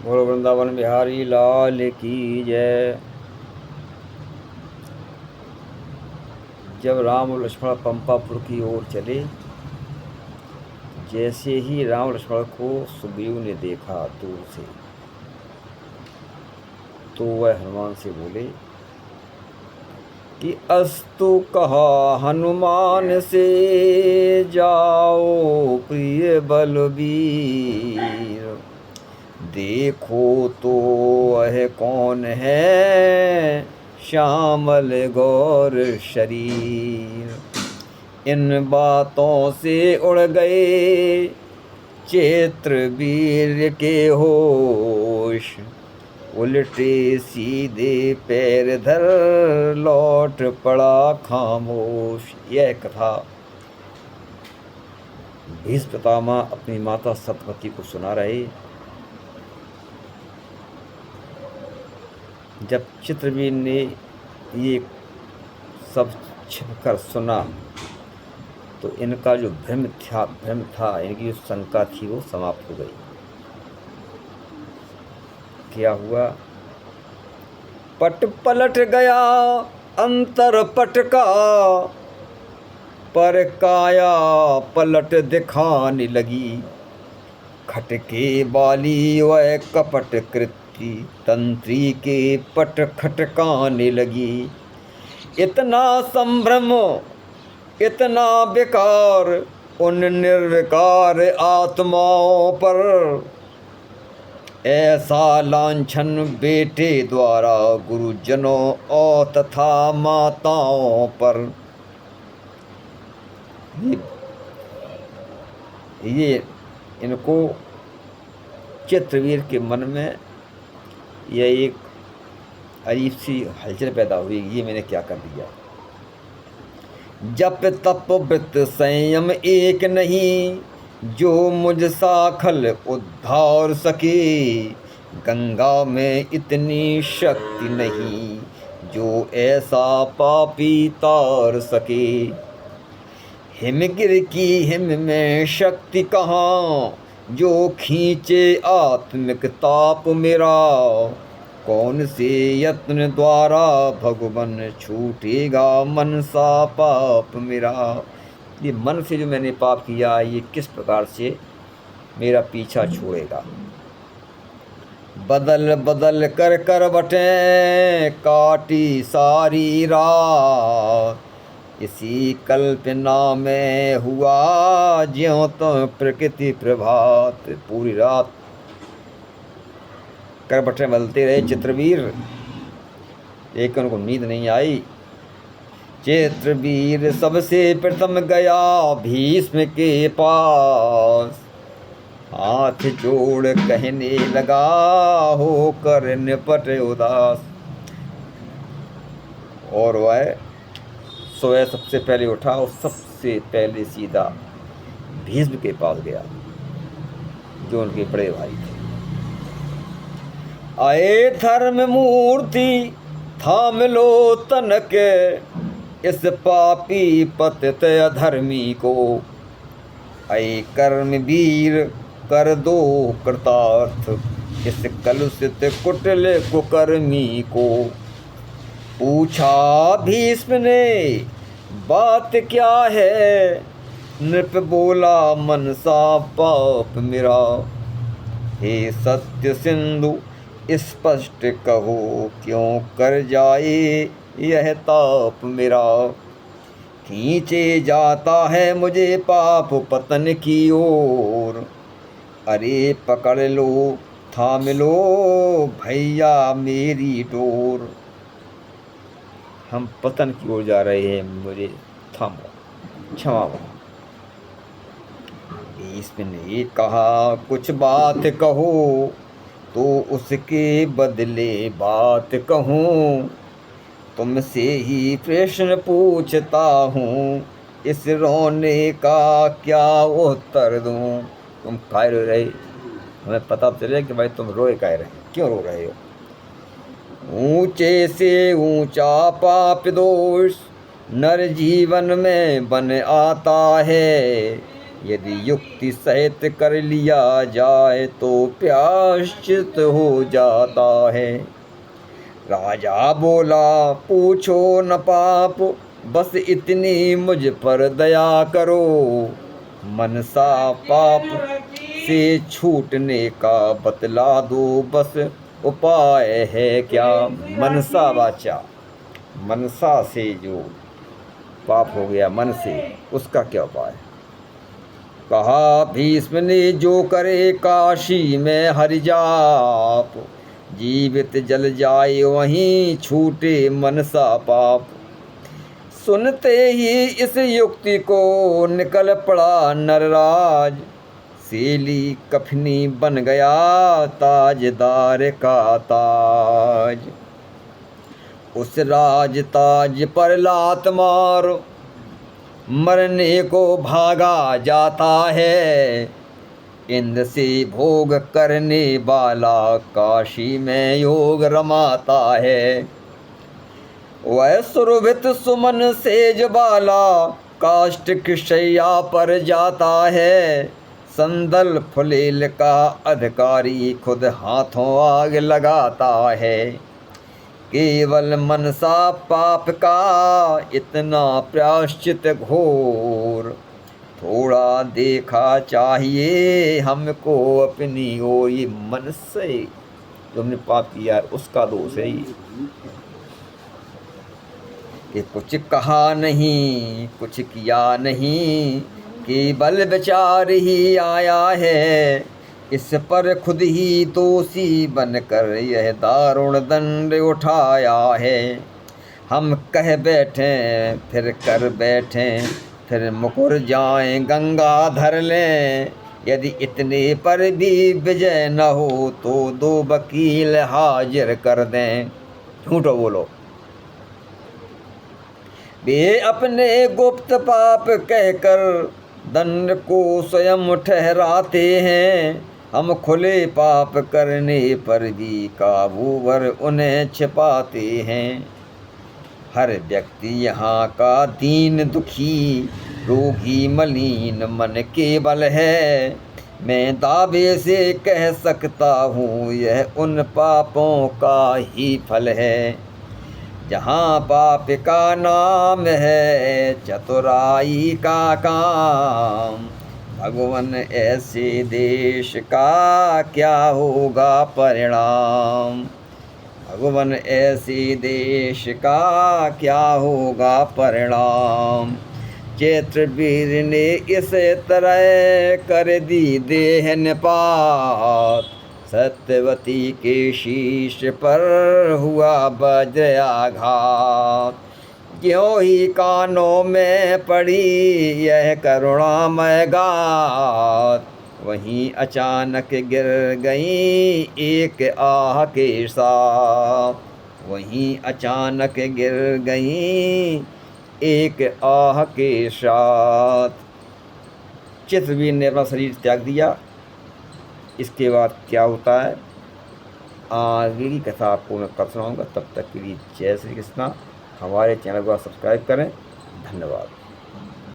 बोलो वृंदावन बिहारी लाल की जय। जब राम और लक्ष्मण पंपापुर की ओर चले, जैसे ही राम लक्ष्मण को सुग्रीव ने देखा दूर से, तो वह हनुमान से बोले कि अस्तु कहा हनुमान से, जाओ प्रिय बलबीर। देखो तो वह कौन है, श्यामल गौर शरीर। इन बातों से उड़ गए चैत्रवीर्य के होश, उल्टे सीधे पैर धर लौट पड़ा खामोश। यह कथा भीष्म पितामह अपनी माता सत्यवती को सुना रहे। जब चित्रवीर ने ये सब छिपकर सुना, तो इनका जो भ्रम था, इनकी जो शंका थी वो समाप्त हो गई। क्या हुआ? पट पलट गया अंतर पट का, पर काया पलट दिखाने लगी। खटके बाली वह कपट कृति, तंत्री के पट खटकाने लगी। इतना संभ्रम इतना विकार उन निर्विकार आत्माओं पर, ऐसा लांछन बेटे द्वारा गुरुजनों और तथा माताओं पर। ये इनको चित्रवीर के मन में यह एक अजीब सी हलचल पैदा हुई, ये मैंने क्या कर दिया। जप तप व्रत संयम एक नहीं, जो मुझ साखल उद्धार सके। गंगा में इतनी शक्ति नहीं, जो ऐसा पापी तार सके। हिमगिर की हिम में शक्ति कहाँ, जो खींचे आत्मिक ताप मेरा। कौन से यत्न द्वारा भगवन छूटेगा मन सा पाप मेरा। ये मन से जो मैंने पाप किया, ये किस प्रकार से मेरा पीछा छोड़ेगा। बदल बदल कर करवटें काटी सारी रात, इसी कल्पना में हुआ ज्यों तो प्रकृति प्रभात। पूरी रात करवटें बदलते रहे चित्रवीर, लेकिन उनको नींद नहीं आई। चित्रवीर सबसे प्रथम गया भीष्म के पास, हाथ जोड़ कहने लगा होकर निपट उदास। और वह सोया सबसे पहले उठा और सबसे पहले सीधा भीष्म के पास गया, जो उनके बड़े भाई थे। आए धर्म मूर्ति थाम लो तनक, इस पापी पतित अधर्मी को। आए कर्म वीर कर दो कृतार्थ, इस कलुषित कुटिल कुकर्मी को। पूछा भीष्म ने बात क्या है, नृप बोला मन सा पाप मेरा। हे सत्य सिंधु स्पष्ट कहो, क्यों कर जाए यह ताप मेरा। खींचे जाता है मुझे पाप पतन की ओर, अरे पकड़ लो थाम लो भैया मेरी डोर। हम पतन की ओर जा रहे हैं, मुझे थामो, क्षमा करो। इसने कहा कुछ बात कहो, तो उसके बदले बात कहूँ। तुमसे ही प्रश्न पूछता हूँ, इस रोने का क्या उत्तर दूँ। तुम काहे रो रहे, हमें पता चले कि भाई तुम रोए काहे रहे, क्यों रो रहे हो। ऊंचे से ऊंचा पाप दोष नर जीवन में बन आता है, यदि युक्ति सहित कर लिया जाए तो प्रायश्चित हो जाता है। राजा बोला, पूछो न पाप, बस इतनी मुझ पर दया करो। मनसा पाप से छूटने का बतला दो, बस उपाय है क्या। मनसा वाचा, मनसा से जो पाप हो गया मन से, उसका क्या उपाय। कहा भीष्म ने, जो करे काशी में हरिजाप, जीवित जल जाए वहीं छूटे मनसा पाप। सुनते ही इस युक्ति को निकल पड़ा नरराज, सेली कफनी बन गया ताजदार का ताज। उस राज ताज पर लात मार मरने को भागा जाता है। इंद्र से भोग करने वाला काशी में योग रमाता है। वह सुरभित सुमन सेज वाला काष्ठ शैया पर जाता है। संदल फुलेल का अधिकारी खुद हाथों आग लगाता है। केवल मनसा पाप का इतना प्रायश्चित घोर, थोड़ा देखा चाहिए हमको अपनी ओर। ये मन से जो हमने पाप किया है उसका दोष है ये, कि कुछ कहा नहीं कुछ किया नहीं, केवल विचार ही आया है। इस पर खुद ही दोषी बनकर यह दारुण दंड उठाया है। हम कह बैठे फिर कर बैठे, फिर मुकुर जाएं गंगा धर लें। यदि इतने पर भी विजय न हो तो दो वकील हाजिर कर दें। झूठो बोलो। वे अपने गुप्त पाप कहकर दंड को स्वयं ठहराते हैं। हम खुले पाप करने पर भी काबूवर उन्हें छिपाते हैं। हर व्यक्ति यहाँ का दीन दुखी, रोगी मलिन मन केवल है। मैं दावे से कह सकता हूँ यह उन पापों का ही फल है। जहाँ पाप का नाम है चतुराई का काम, भगवान ऐसे देश का क्या होगा परिणाम। भगवान ऐसे देश का क्या होगा परिणाम। चैत्रवीर ने इस तरह कर दी देह निपात, सत्यवती के शीश पर हुआ वज्राघात। क्यों ही कानों में पड़ी यह करुणामय गात, वहीं अचानक गिर गई एक आह के साथ। वहीं अचानक गिर गई एक आह के साथ। चित्रवीर ने अपना शरीर त्याग दिया। इसके बाद क्या होता है आगे की कथा आपको मैं कल सुनाऊंगा। तब तक के लिए जय श्री कृष्णा। हमारे चैनल को सब्सक्राइब करें। धन्यवाद।